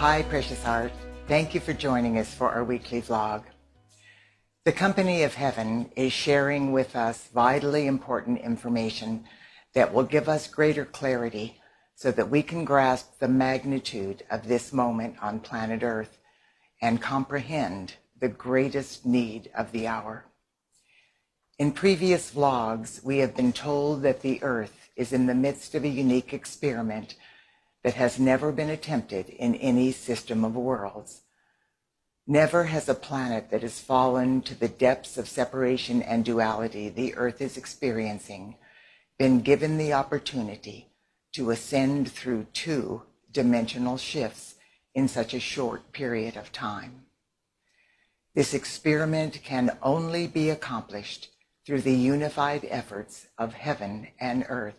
Hi, precious heart. Thank you for joining us for our weekly vlog. The Company of Heaven is sharing with us vitally important information that will give us greater clarity so that we can grasp the magnitude of this moment on planet Earth and comprehend the greatest need of the hour. In previous vlogs, we have been told that the Earth is in the midst of a unique experiment that has never been attempted in any system of worlds. Never has a planet that has fallen to the depths of separation and duality the Earth is experiencing been given the opportunity to ascend through two dimensional shifts in such a short period of time. This experiment can only be accomplished through the unified efforts of heaven and earth.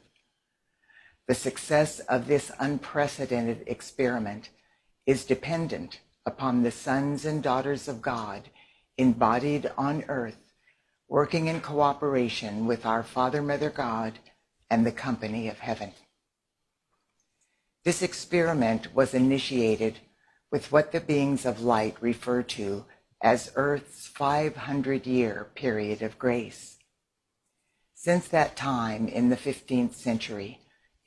The success of this unprecedented experiment is dependent upon the sons and daughters of God embodied on earth, working in cooperation with our Father, Mother God, and the Company of Heaven. This experiment was initiated with what the beings of light refer to as Earth's 500-year period of grace. Since that time in the 15th century,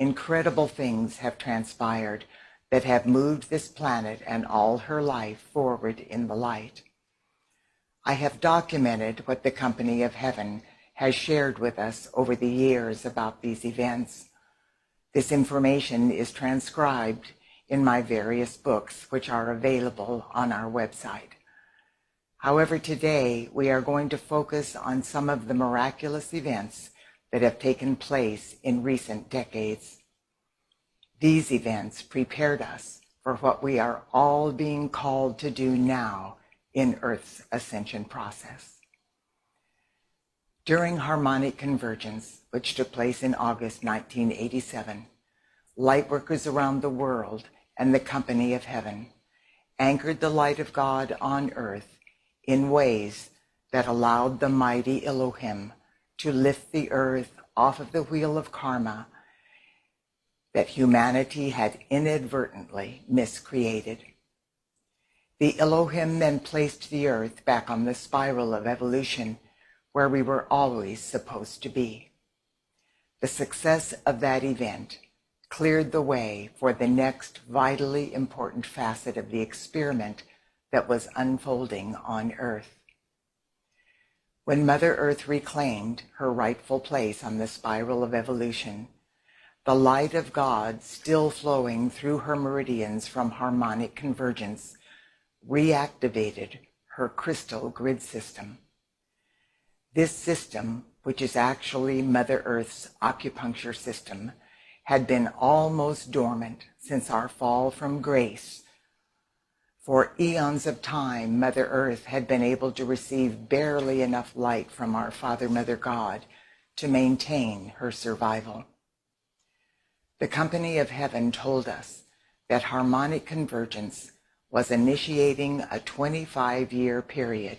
incredible things have transpired that have moved this planet and all her life forward in the light. I have documented what the Company of Heaven has shared with us over the years about these events. This information is transcribed in my various books, which are available on our website. However, today we are going to focus on some of the miraculous events that have taken place in recent decades. These events prepared us for what we are all being called to do now in Earth's ascension process. During harmonic convergence, which took place in August 1987, lightworkers around the world and the Company of Heaven anchored the light of God on earth in ways that allowed the mighty Elohim to lift the earth off of the wheel of karma that humanity had inadvertently miscreated. The Elohim then placed the earth back on the spiral of evolution where we were always supposed to be. The success of that event cleared the way for the next vitally important facet of the experiment that was unfolding on Earth. When Mother Earth reclaimed her rightful place on the spiral of evolution, the light of God still flowing through her meridians from harmonic convergence reactivated her crystal grid system. This system, which is actually Mother Earth's acupuncture system, had been almost dormant since our fall from grace. For eons of time, Mother Earth had been able to receive barely enough light from our Father, Mother God to maintain her survival. The Company of Heaven told us that harmonic convergence was initiating a 25-year period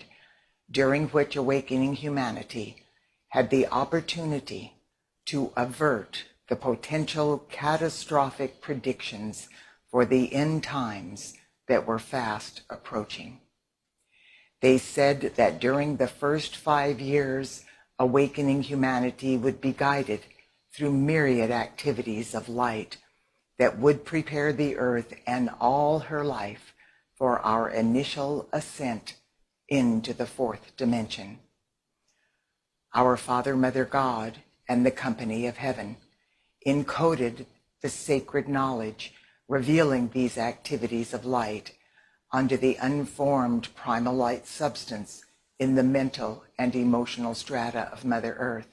during which awakening humanity had the opportunity to avert the potential catastrophic predictions for the end times that were fast approaching. They said that during the first 5 years, awakening humanity would be guided through myriad activities of light that would prepare the earth and all her life for our initial ascent into the fourth dimension. Our Father, Mother God, and the Company of Heaven encoded the sacred knowledge revealing these activities of light onto the unformed primal light substance in the mental and emotional strata of Mother Earth.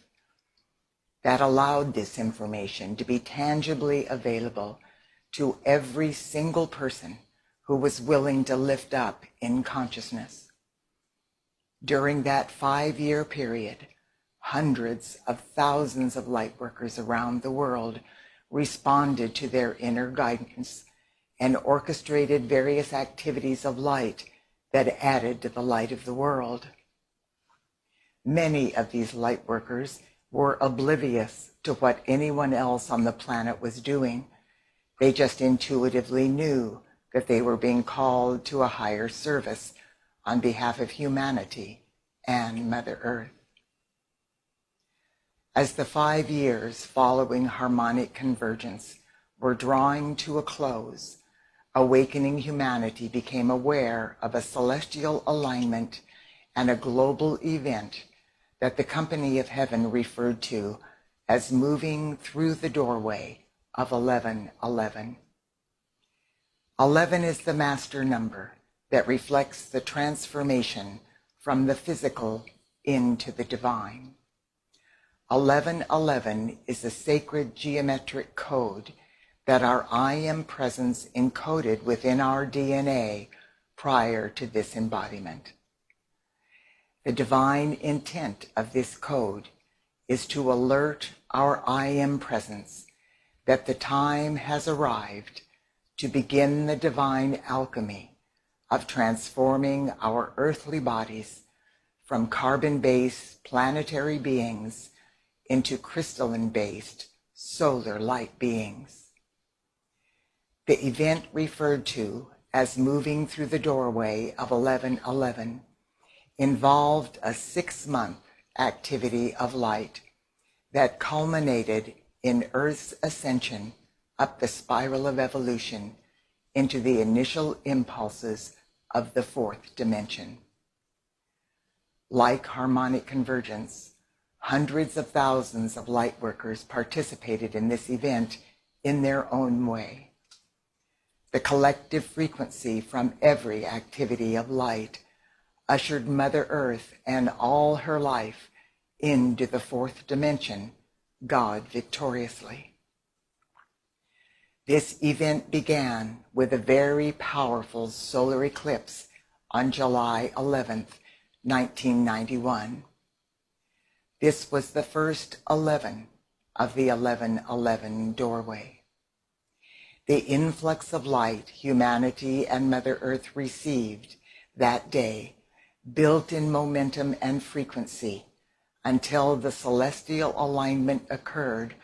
That allowed this information to be tangibly available to every single person who was willing to lift up in consciousness. During that 5-year period, hundreds of thousands of lightworkers around the world responded to their inner guidance and orchestrated various activities of light that added to the light of the world. Many of these light workers were oblivious to what anyone else on the planet was doing. They just intuitively knew that they were being called to a higher service on behalf of humanity and Mother Earth. As the 5 years following harmonic convergence were drawing to a close, awakening humanity became aware of a celestial alignment and a global event that the Company of Heaven referred to as moving through the doorway of 1111. 11 is the master number that reflects the transformation from the physical into the divine. 1111 is a sacred geometric code that our I Am presence encoded within our DNA prior to this embodiment. The divine intent of this code is to alert our I Am presence that the time has arrived to begin the divine alchemy of transforming our earthly bodies from carbon-based planetary beings into crystalline-based solar light beings. The event referred to as moving through the doorway of 1111 involved a 6-month activity of light that culminated in Earth's ascension up the spiral of evolution into the initial impulses of the 4th dimension. Like harmonic convergence, hundreds of thousands of light workers participated in this event in their own way. The collective frequency from every activity of light ushered Mother Earth and all her life into the 4th dimension, God victoriously. This event began with a very powerful solar eclipse on July 11th, 1991. This was the first 11 of the 1111 doorway. The influx of light humanity and Mother Earth received that day built in momentum and frequency until the celestial alignment occurred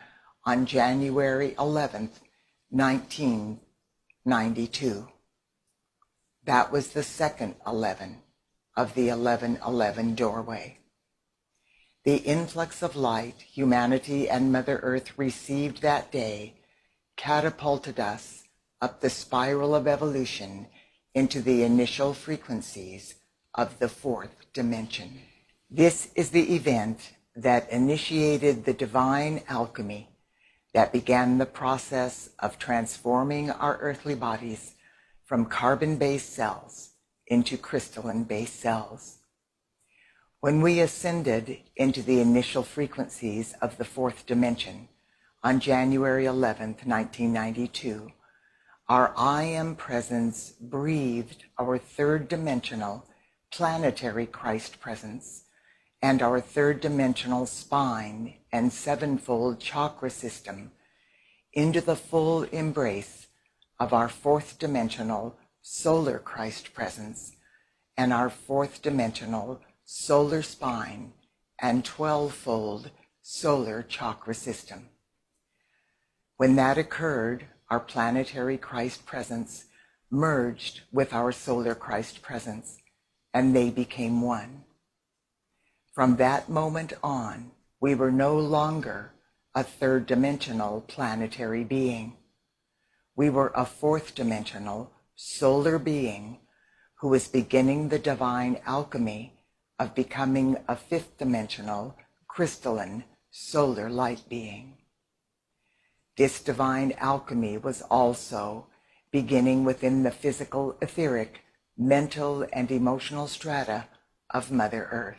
on January 11th, 1992. That was the second 11 of the 1111 doorway. The influx of light humanity and Mother Earth received that day catapulted us up the spiral of evolution into the initial frequencies of the 4th dimension. This is the event that initiated the divine alchemy that began the process of transforming our earthly bodies from carbon-based cells into crystalline-based cells. When we ascended into the initial frequencies of the 4th dimension on January 11th, 1992, our I Am presence breathed our 3rd dimensional planetary Christ presence and our 3rd dimensional spine and 7-fold chakra system into the full embrace of our 4th dimensional solar Christ presence and our 4th dimensional solar spine and 12-fold solar chakra system. When that occurred, our planetary Christ presence merged with our solar Christ presence, and they became one. From that moment on, we were no longer a 3rd dimensional planetary being. We were a 4th dimensional solar being who was beginning the divine alchemy of becoming a 5th dimensional crystalline solar light being. This divine alchemy was also beginning within the physical, etheric, mental, and emotional strata of Mother Earth.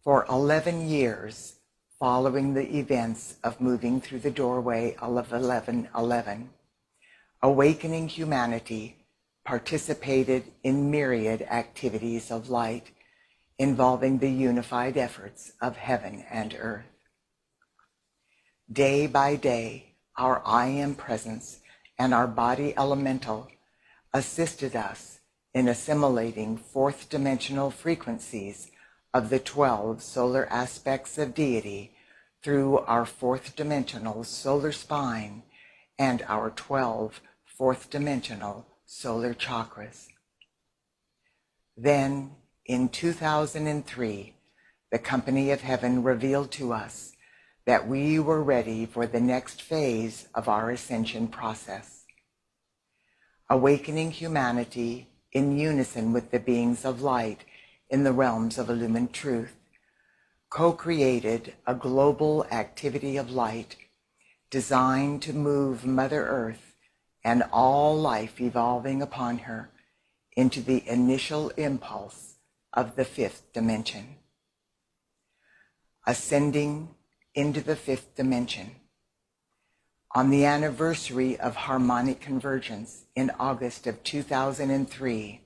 For 11 years, following the events of moving through the doorway of 1111, awakening humanity participated in myriad activities of light involving the unified efforts of heaven and earth. Day by day, our I Am presence and our body elemental assisted us in assimilating 4th dimensional frequencies of the 12 solar aspects of deity through our 4th dimensional solar spine and our 12 fourth dimensional solar chakras. Then, in 2003, the Company of Heaven revealed to us that we were ready for the next phase of our ascension process. Awakening humanity in unison with the beings of light in the realms of illumined truth, co-created a global activity of light designed to move Mother Earth and all life evolving upon her into the initial impulse of the fifth dimension. Ascending into the fifth dimension. On the anniversary of harmonic convergence in August of 2003,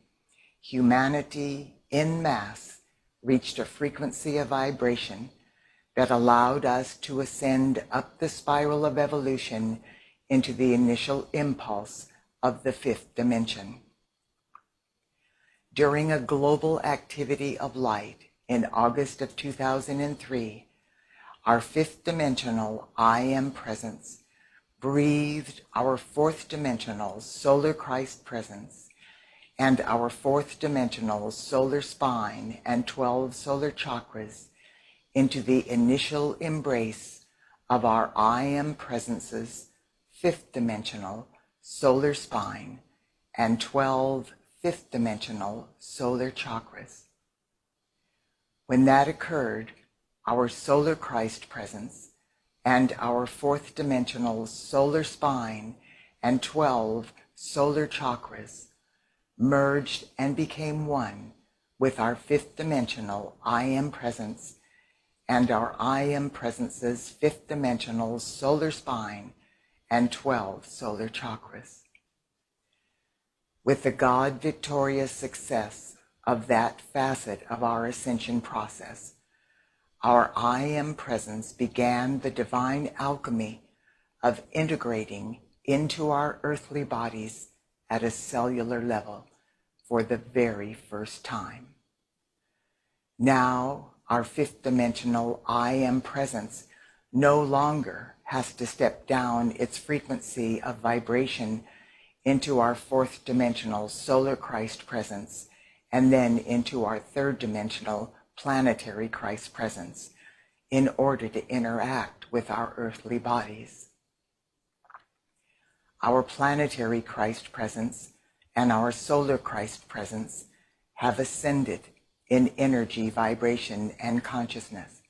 humanity en masse reached a frequency of vibration that allowed us to ascend up the spiral of evolution into the initial impulse of the fifth dimension. During a global activity of light in August of 2003, our fifth dimensional I Am presence breathed our fourth dimensional solar Christ presence and our fourth dimensional solar spine and 12 solar chakras into the initial embrace of our I Am presence's fifth dimensional solar spine and 12 fifth dimensional solar chakras. When that occurred, our solar Christ presence and our fourth dimensional solar spine and 12 solar chakras merged and became one with our fifth dimensional I Am presence and our I Am presence's fifth dimensional solar spine and 12 solar chakras. With the God-victorious success of that facet of our ascension process, our I Am presence began the divine alchemy of integrating into our earthly bodies at a cellular level for the very first time. Now, our fifth dimensional I Am presence no longer has to step down its frequency of vibration into our fourth dimensional solar Christ presence and then into our third dimensional planetary Christ presence in order to interact with our earthly bodies. Our planetary Christ presence and our solar Christ presence have ascended in energy, vibration, and consciousness.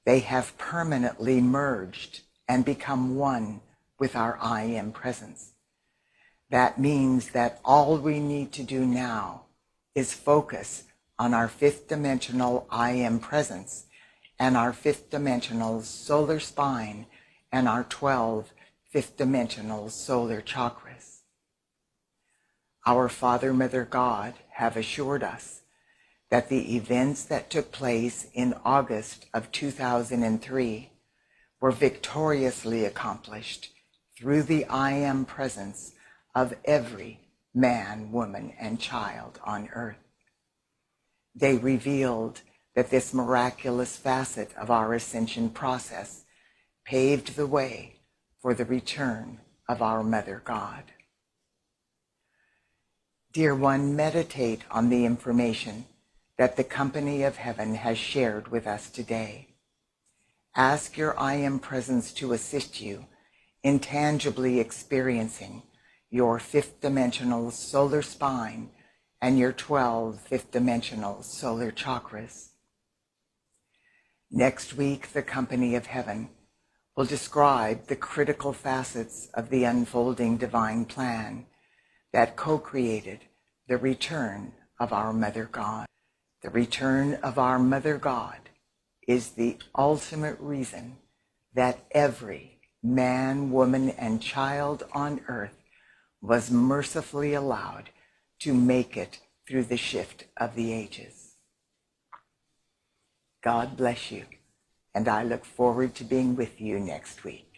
They have permanently merged and become one with our I Am presence. That means that all we need to do now is focus on our fifth dimensional I Am presence and our fifth dimensional solar spine and our 12 fifth dimensional solar chakras. Our Father, Mother, God have assured us that the events that took place in August of 2003 were victoriously accomplished through the I Am presence of every man, woman, and child on earth. They revealed that this miraculous facet of our ascension process paved the way for the return of our Mother God. Dear one, meditate on the information that the Company of Heaven has shared with us today. Ask your I Am presence to assist you in tangibly experiencing your fifth dimensional solar spine and your 12 fifth dimensional solar chakras. Next week, the Company of Heaven will describe the critical facets of the unfolding divine plan that co-created the return of our Mother God. The return of our Mother God is the ultimate reason that every man, woman, and child on earth was mercifully allowed to make it through the shift of the ages. God bless you, and I look forward to being with you next week.